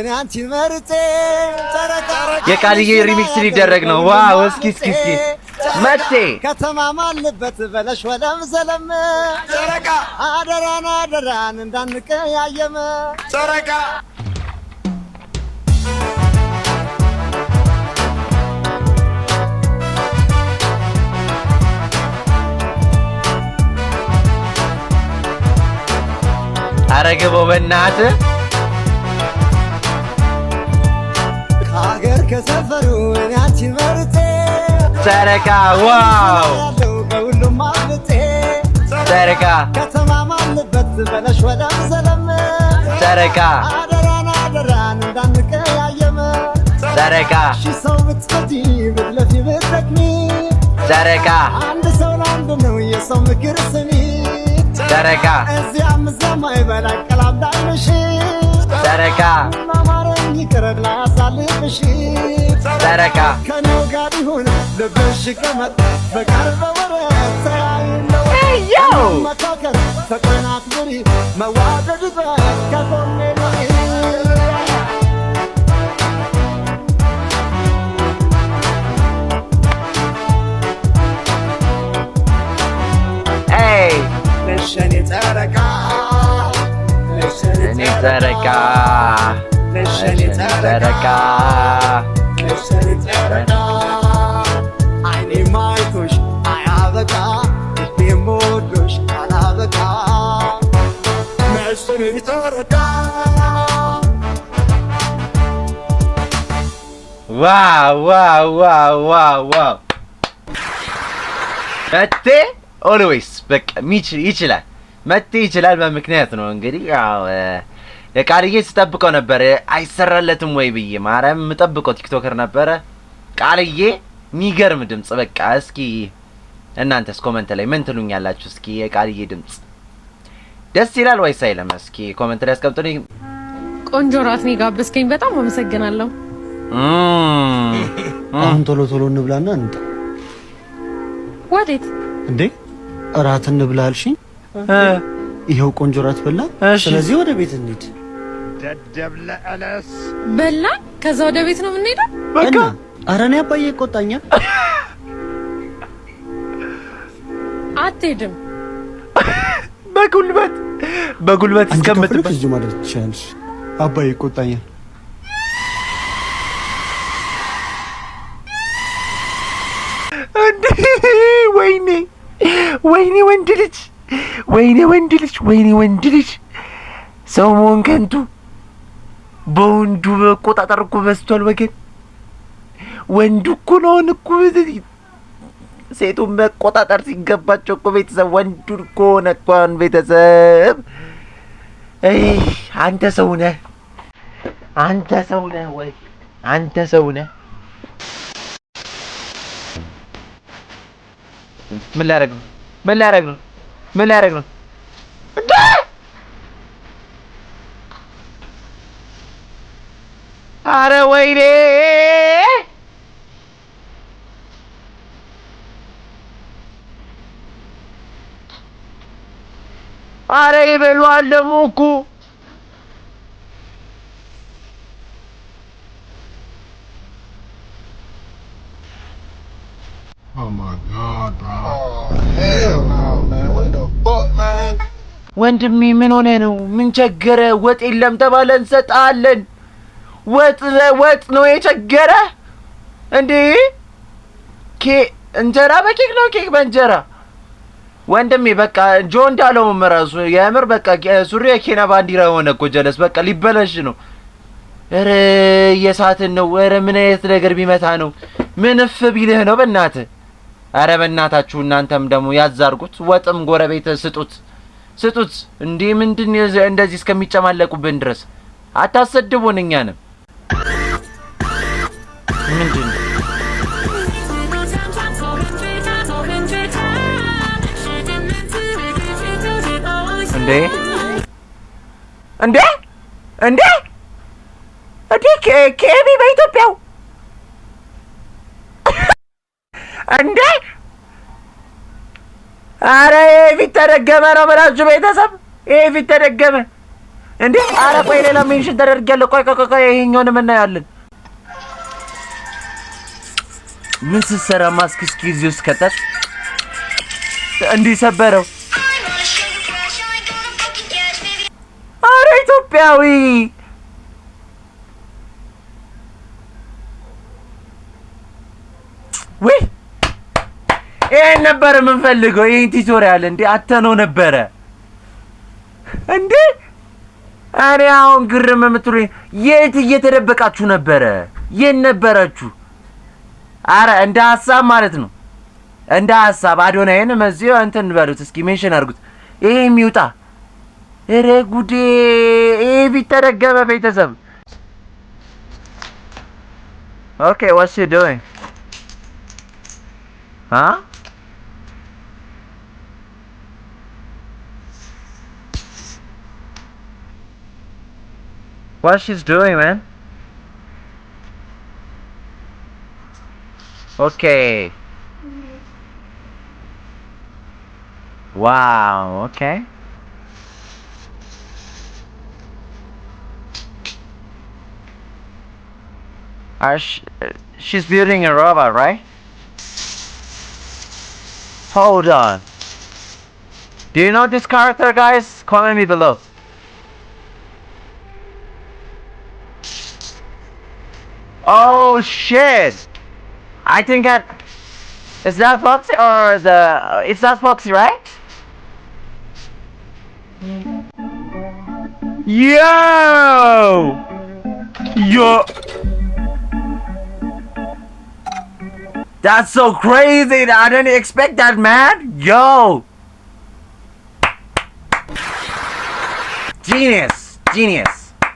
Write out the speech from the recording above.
እኔ አንቺን መርጬ ጨረቃ የቃልዬ ሪሚክስ ሊደረግ ነው። ዋው እስኪ መቴ ከተማ ማልበት በለሽ ወለም ዘለም ጨረቃ አደራን እንዳንቀያየም ጨረቃ አረገበው በእናትህ ከሀገር ከሰፈሩ እኔ አንቺን መርጬ ጨረቃ ዋው በሁሉም አብልጬ ጨረቃ ከተማ ማልበት በለሽ ወለም ዘለም ጨረቃ አደራን እንዳንቀያየም ጨረቃ ሺህ ሰው ብትፈጂ ብትለፊ ብትደክሚ ጨረቃ አንድ ሰው ለአንድ ነው የሰው ምክር ስሚ ጨረቃ እዚያም እዚያም አይበላ ቀላምዳይነሽ ጨረቃ ማማረኝ ይቅረላ ያሳልፍሽ ጨረቃ ከኔው ጋር ይሁን ልብሽ ቀመጥ በቃል በወረት ተያይለው መካከል ፍቅርን አክብሪ መዋደድ ከጎኔ ነው ለሸኔ ጨረቃ ለሸኔ ጨረቃ ለሸኔ ጨረቃ ለሸኔ ጨረቃ አይኔ ማይቶሽ አያበቃ ልቤም ወዶሽ አላበቃ ለሸኔ ጨረቃ ዋው መቴ ኦልዌይስ በቃ ይችላል መቴ ይችላል። በምክንያት ነው እንግዲህ ያው ለቃልዬ ስጠብቀው ነበር አይሰራለትም ወይ ብዬ ማርያም የምጠብቀው ቲክቶከር ነበረ። ቃልዬ የሚገርም ድምጽ በቃ እስኪ እናንተስ ኮሜንት ላይ ምን ትሉኛላችሁ? እስኪ የቃልዬ ድምጽ ደስ ይላል ወይስ አይለም? እስኪ ኮሜንት ላይ አስቀምጡልኝ። ቆንጆ ራት ነው ጋብስከኝ፣ በጣም አመሰግናለሁ። አሁን ቶሎ እንብላና እንጣ። ወዴት እንዴ? እራት እንብላ አልሽኝ። ይሄው ቆንጆ ራት በላ። ስለዚህ ወደ ቤት እንሂድ። ደደብ ለአለስ በላ። ከዛ ወደ ቤት ነው የምንሄደው። በቃ ኧረ እኔ አባዬ ይቆጣኛል። አትሄድም። በጉልበት እስከምትበት እዚህ ማለት ትችላለሽ። አባዬ ይቆጣኛል። ወይኔ ወንድ ልጅ ሰው መሆን ከንቱ። በወንዱ መቆጣጠር እኮ በስቷል ወገን። ወንዱ እኮ ነው እኮ ሴቱን መቆጣጠር ሲገባቸው እኮ ቤተሰብ ወንዱን እኮ ነኳን ቤተሰብ። አንተ ሰው ነህ ወይ? አንተ ሰው ነህ? ምን ላደርግ ነው? አረ ወይኔ! አረ ይበሏል ደግሞ እኮ ወንድሜ ምን ሆነ ነው? ምን ቸገረ? ወጥ የለም ተባለ እንሰጣለን። ወጥ ነው የቸገረ እንዴ? እንጀራ በኬክ ነው፣ ኬክ በእንጀራ። ወንድሜ በቃ ጆ እንዳለውም ራሱ የምር በቃ ሱሪ የኬንያ ባንዲራ ሆነ እኮ ጀለስ። በቃ ሊበለሽ ነው። ኧረ የሳትን ነው። ኧረ ምን አይነት ነገር ቢመታ ነው? ምን እፍ ቢልህ ነው? በእናትህ ኧረ በእናታችሁ እናንተም ደግሞ ያዛርጉት። ወጥም ጎረቤት ስጡት። እንዴ ምንድን እንደዚህ እስከሚጨማለቁብን ድረስ አታሰድቡን እኛንም። ምንድን እንዴ ኬቢ በኢትዮጵያው እንዴ! አረ ፊት ተደገመ ነው ብላችሁ ቤተሰብ፣ ፊት ተደገመ። እንዴ? ኧረ ቆይ ሌላ ሜንሽን ተደርጊያለሁ። ቆይ ይሄኛውንም እናያለን። ምን ስትሰራ ማስክ እስኪ እዚህ ውስጥ ከተት እንዲህ ሰበረው። ኧረ ኢትዮጵያዊ ወይ ይሄን ነበር የምንፈልገው። ይሄን ቱቶሪያል እንዴ አተነው ነበረ እንዴ? እኔ አሁን ግርም የምትሉኝ የት እየተደበቃችሁ ነበረ? የት ነበራችሁ? አረ እንደ ሀሳብ ማለት ነው። እንደ ሀሳብ አዶናይን መዚዮ እንትን በሉት እስኪ ሜንሽን አድርጉት። ይሄ የሚውጣ ኧረ ጉዴ! ይሄ ቢተረገመ ቤተሰብ። ኦኬ what's you doing? Huh? What she's doing, man? Okay. Wow, okay. She's building a robot, right? Hold on. Do you know this character, guys? Comment me below. Oh shit! I think is that Foxy or it's not Foxy, right? Yo! That's so crazy! I didn't expect that, man! Yo! Genius!